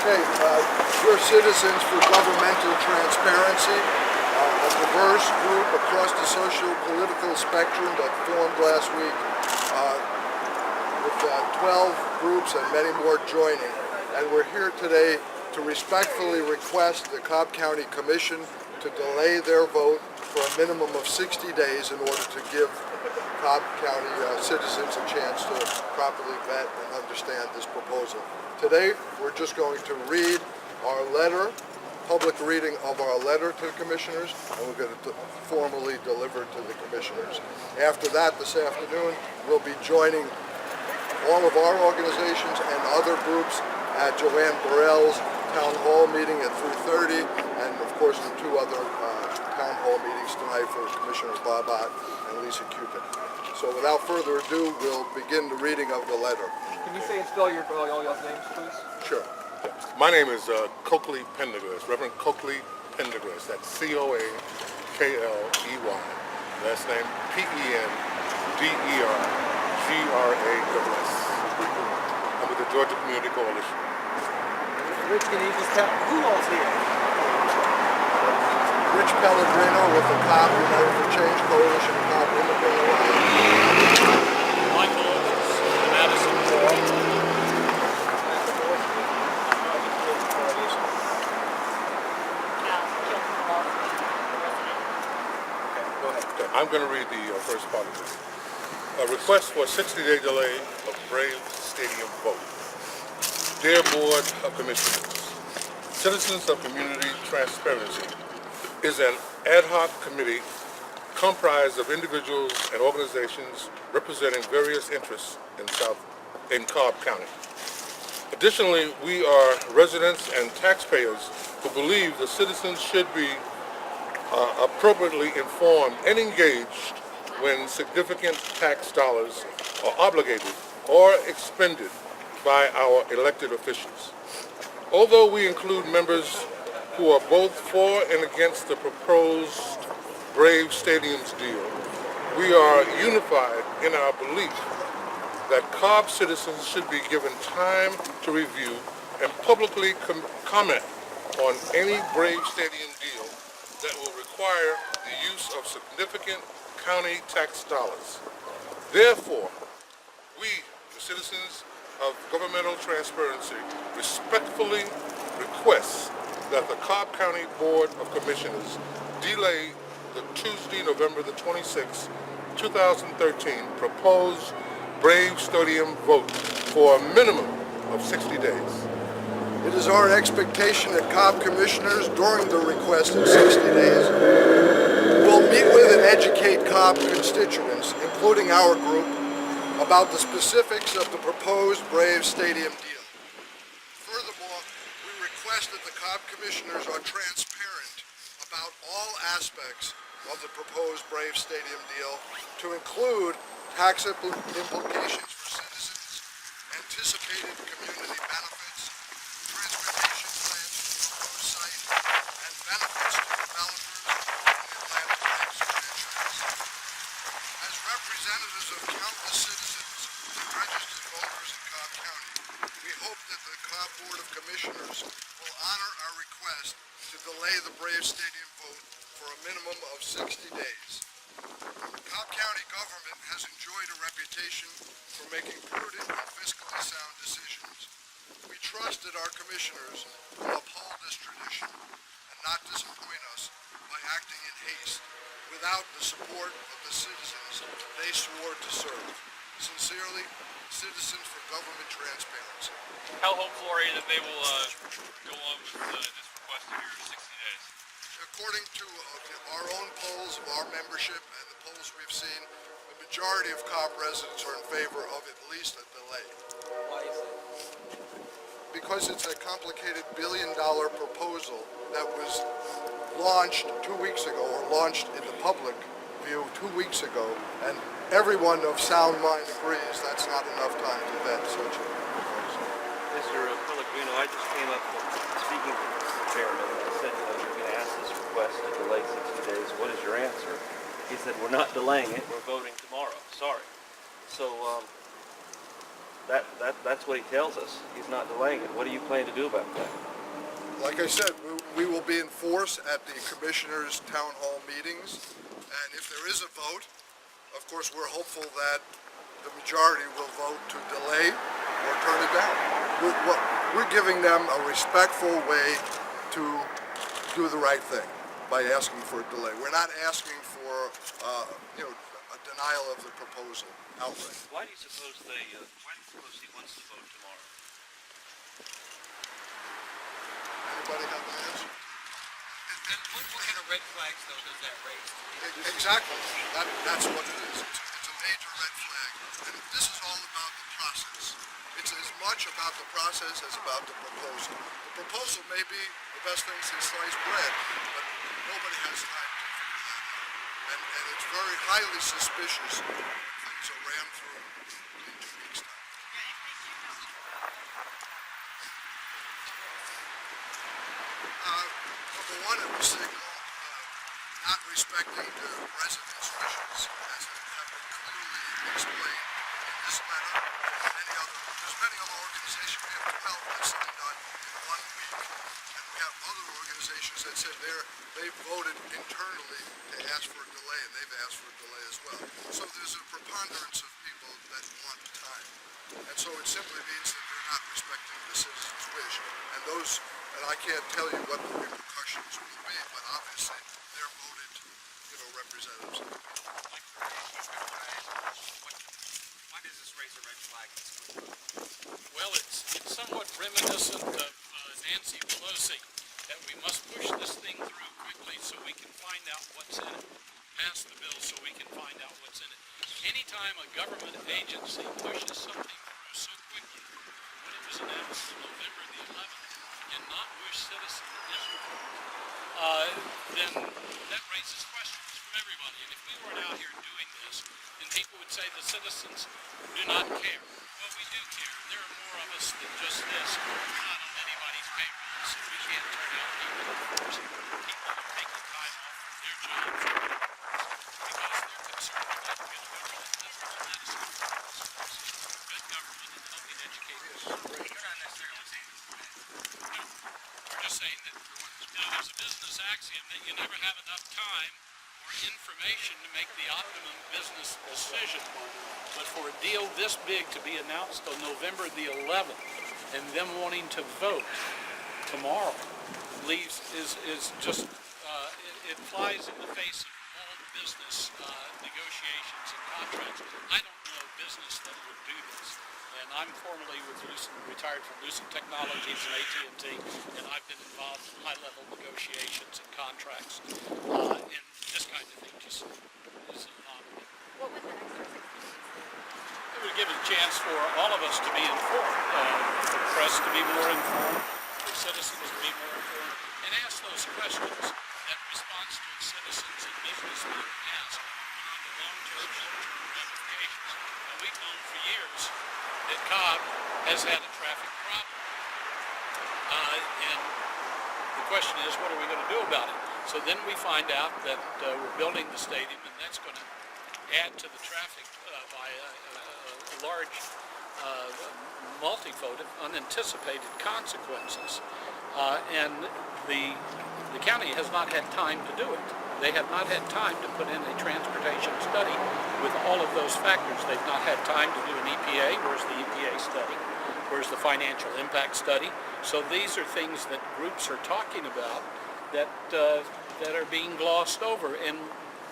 Okay, we're Citizens for Governmental Transparency, a diverse group across the socio-political spectrum that formed last week with 12 groups and many more joining. And we're here today to respectfully request the Cobb County Commission to delay their vote for a minimum of 60 days in order to give Cobb County citizens a chance to properly vet and understand this proposal. Today, we're just going to read our letter, public reading of our letter to the commissioners, and we're going to formally deliver it to the commissioners. After that, this afternoon, we'll be joining all of our organizations and other groups at Joanne Burrell's town hall meeting at 3:30, and of course the two other town hall meetings tonight for Commissioners Bobat and Lisa Cupid. So without further ado, we'll begin the reading of the letter. Can you say and spell all y'all's names, please? Sure. My name is Coakley Pendergrass, Reverend Coakley Pendergrass. That's C-O-A-K-L-E-Y. Last name P-E-N-D-E-R-G-R-A-S-S. I'm with the Georgia Community Coalition. Rich, can you just tell who all's here? Rich Pellegrino with the Cobb United for Change Coalition, Cobb Immigrant Alliance. Michael Owens, the Madison Forum. I'm going to read the first part of this. A request for a 60-day delay of Brave Stadium vote. Dear Board of Commissioners, Citizens of Community Transparency is an ad hoc committee comprised of individuals and organizations representing various interests in Cobb County. Additionally, we are residents and taxpayers who believe the citizens should be appropriately informed and engaged when significant tax dollars are obligated or expended by our elected officials. Although we include members who are both for and against the proposed Brave Stadium's deal, we are unified in our belief that Cobb citizens should be given time to review and publicly comment on any Brave Stadium deal that will require the use of significant county tax dollars. Therefore, we, the citizens of Governmental Transparency, respectfully request that the Cobb County Board of Commissioners delay the Tuesday, November the 26th, 2013 proposed Brave Stadium vote for a minimum of 60 days. It is our expectation that Cobb Commissioners, during the requested 60 days, will meet with and educate Cobb constituents, including our group, about the specifics of the proposed Brave Stadium deal. Furthermore, we request that the Cobb Commissioners are transparent about all aspects of the proposed Brave Stadium deal, to include tax implications for citizens, anticipated community benefits, transportation plans for the proposed site, and benefits to developers in the Atlantic Lakes Peninsula. As representatives of countless citizens and registered voters in Cobb County, we hope that the Cobb Board of Commissioners will honor our request to delay the Brave Stadium vote for a minimum of 60 days. Cobb County government has enjoyed a reputation for making prudent and fiscally sound decisions. We trust that our commissioners will uphold this tradition and not disappoint us by acting in haste without the support of the citizens they swore to serve. Sincerely, Citizens for Government Transparency. How hopeful are you that they will go on with this request of your 60 days? According to our own polls of our membership and the polls we've seen, the majority of Cobb residents are in favor of at least a delay. Why is it? Because it's a complicated billion-dollar proposal that was launched 2 weeks ago, or launched in the public view 2 weeks ago, and everyone of sound mind agrees that's not enough time to vet such a proposal. Mr. Pellegrino, I just came up speaking to the chairman, and I said, you're going to ask this request to delay 60 days. What is your answer? He said, we're not delaying it. We're voting tomorrow. Sorry. So That's what he tells us. He's not delaying it. What do you plan to do about that? Like I said, we will be in force at the commissioners' town hall meetings, and if there is a vote, of course, we're hopeful that the majority will vote to delay or turn it down. We're giving them a respectful way to do the right thing by asking for a delay. We're not asking for, a denial of the proposal outright. Why do you suppose he wants to vote tomorrow? Anybody have an answer? And what kind of red flags, though, does that raise? Exactly. That's what it is. It's a major red flag. And this is all about the process. It's as much about the process as about the proposal. The proposal may be the best thing since sliced bread, but nobody has time to figure that out. And it's very highly suspicious when things are rammed through in 2 weeks' time. Number one, it was signal not respecting the residents' wishes, as have been clearly explained in this letter and many other. There's many other organizations. We have 12 that signed on in 1 week, and we have other organizations that said they voted internally to ask for a delay, and they've asked for a delay as well. So there's a preponderance of people that want time, and so it simply means that they're not respecting the citizens' wish, and I can't tell you what the repercussions will be, but obviously they're voted, representatives. Why does this raise a red flag? Well, it's somewhat reminiscent of Nancy Pelosi, that we must push this thing through quickly so we can find out what's in it. Pass the bill so we can find out what's in it. Anytime a government agency pushes something through so quickly, when it was announced November the 11th, and not wish citizen input, then that raises questions from everybody. And if we weren't out here doing this, then people would say the citizens do not care. Well, we do care. There are more of us than just this. We're not on anybody's payroll, so we can't turn out people in force. People are taking time off from their jobs because they're concerned about good government. That's what that is. Good government and helping educate us. You're not necessarily saying this. No, we're just saying that there's a business axiom that you never have enough time or information to make the optimum business decision. But for a deal this big to be announced on November the 11th and them wanting to vote tomorrow is just it flies in the face of all business negotiations and contracts. I don't know a business that would do this. And I'm formerly retired from Lucent Technologies and AT&T, and I've been involved in high-level negotiations and contracts. And this kind of thing just is an anomaly. What would the extra 60 days do? It would give a chance for all of us to be informed, for the press to be more informed, for citizens to be more informed, and ask those questions that responsible citizens and businessmen ask on the long-term, short-term ramifications. Now, we've known for years that Cobb has had a traffic problem. And the question is, what are we going to do about it? So then we find out that we're building the stadium, and that's going to add to the traffic by a large multifold of unanticipated consequences. And the county has not had time to do it. They have not had time to put in a transportation study with all of those factors. They've not had time to do an EPA. Where's the EPA study? Where's the financial impact study? So these are things that groups are talking about that are being glossed over. And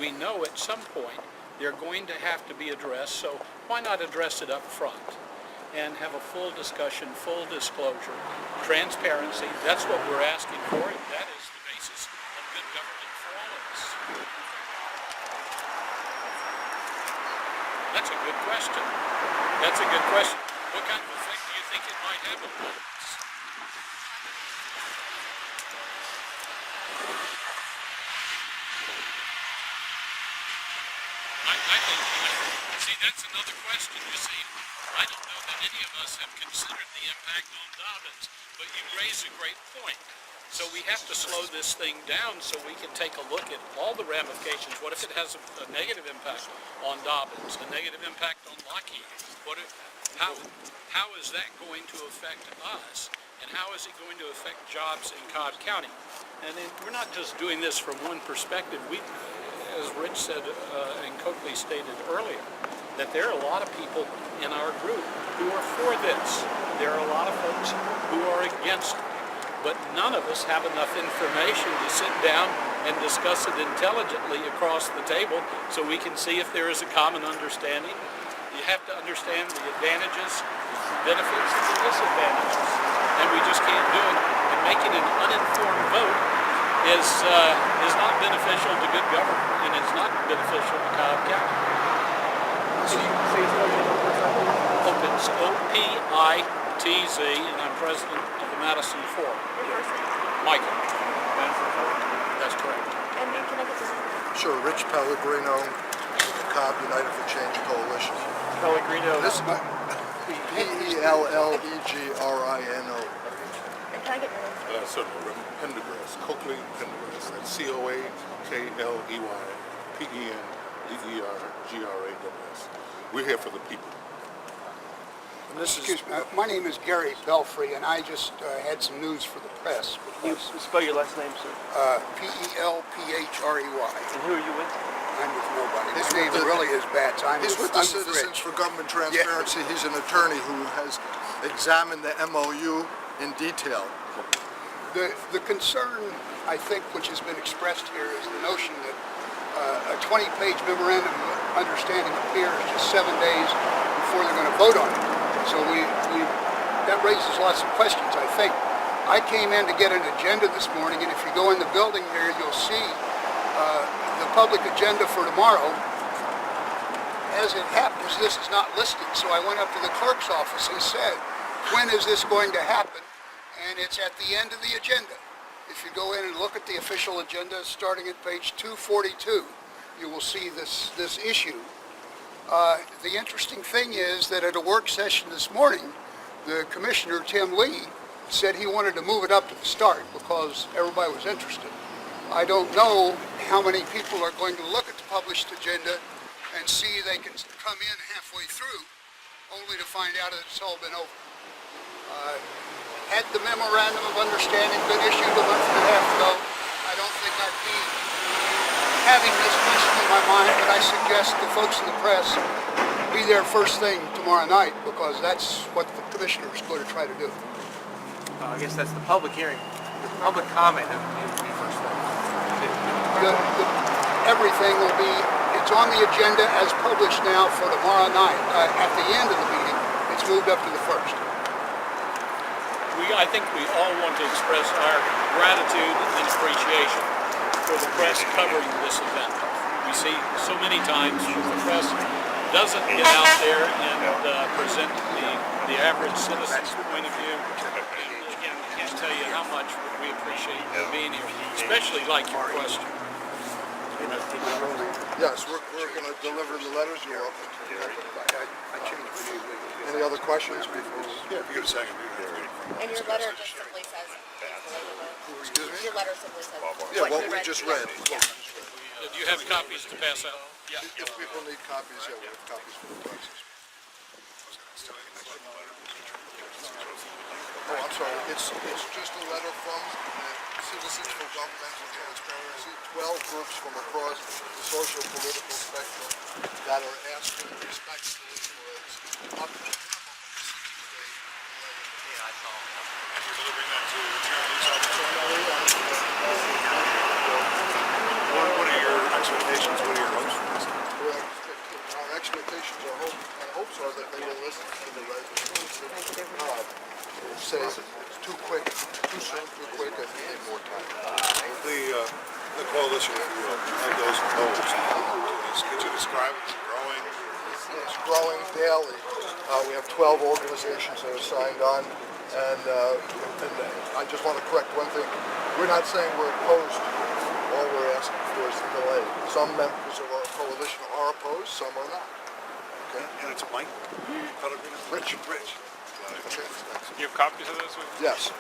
we know at some point they're going to have to be addressed. So why not address it up front and have a full discussion, full disclosure, transparency? That's what we're asking for. And that is the basis of good government for all of us. That's a good question. That's a good question. What kind of effect do you think it might have upon us? I think, see, that's another question, you see. I don't know that any of us have considered the impact on Dobbins, but you raise a great point. So we have to slow this thing down so we can take a look at all the ramifications. What if it has a negative impact on Dobbins, a negative impact on Lockheed? How is that going to affect us? And how is it going to affect jobs in Cobb County? And then we're not just doing this from one perspective. We, as Rich said and Coakley stated earlier, that there are a lot of people in our group who are for this. There are a lot of folks who are against it. But none of us have enough information to sit down and discuss it intelligently across the table so we can see if there is a common understanding. You have to understand the advantages, benefits, and the disadvantages. And we just can't do it. And making an uninformed vote is not beneficial to good government, and it's not beneficial to Cobb County. It's OPITZ, and I'm president of the Madison Forum. Michael. That's correct. And then can I get this? Sure, Rich Pellegrino, Cobb United for Change Coalition. Pellegrino. This is Pellegrino. And can I get your name? Certainly, Pendergrass, Coakley Pendergrass. That's COAKLEYPENDERGRASS. We're here for the people. And this is, Excuse me, my name is Gary Belfry, and I just had some news for the press. Can you spell your last name, sir? Pelphrey. And who are you with? I'm with nobody. He's My name with the- really is Bats. he's with the I'm Citizens Rich. for Government Transparency. He's an attorney who has examined the MOU in detail. The concern, I think, which has been expressed here is the notion that a 20-page memorandum of understanding appears just 7 days before they're going to vote on it. So that raises lots of questions, I think. I came in to get an agenda this morning, and if you go in the building here, you'll see the public agenda for tomorrow. As it happens, this is not listed, so I went up to the clerk's office and said, when is this going to happen? And it's at the end of the agenda. If you go in and look at the official agenda, starting at page 242, you will see this issue. The interesting thing is that at a work session this morning, the Commissioner, Tim Lee, said he wanted to move it up to the start because everybody was interested. I don't know how many people are going to look at the published agenda and see they can come in halfway through, only to find out that it's all been over. Had the memorandum of understanding been issued a month and a half ago, I don't think I'd be having this question in my mind, but I suggest the folks in the press be there first thing tomorrow night because that's what the commissioner is going to try to do. I guess that's the public hearing. The public comment would be first thing. Everything will be, it's on the agenda as published now for tomorrow night. At the end of the meeting, it's moved up to the first. I think we all want to express our gratitude and appreciation for the press covering this event. We see so many times where the press doesn't get out there and present the average citizen's point of view. And again, I can't tell you how much we appreciate you being here, especially like your question. Yes, we're going to deliver the letters. You're welcome. I changed the name. Any other questions before? Yeah, if you give a second. And your letter just simply says, Excuse me? your letter simply says. Yeah, what we just read. Yeah. Do you have copies to pass out? Yeah. If people need copies, yeah, we have copies for the press. Oh, I'm sorry. It's just a letter from Citizens for Governmental Transparency, 12 groups from across the social political spectrum that are asking respectfully for its up to minimum of 60-day delay. Yeah, I saw. We're delivering that to attorneys What are your expectations? What are your hopes for this? Our expectations or hopes are that they will listen to the residents. Say it's too quick, too soon, too quick, I think they need more time. The coalition, if you will, of those opposed, could you describe it? It's growing. It's growing daily. We have 12 organizations that are signed on, and I just want to correct one thing. We're not saying we're opposed. All we're asking for is the delay. Some members of our coalition are opposed, some are not. Okay? And it's Mike Pellegrino? Rich. Rich. Okay, thanks. You have copies of this? Yes.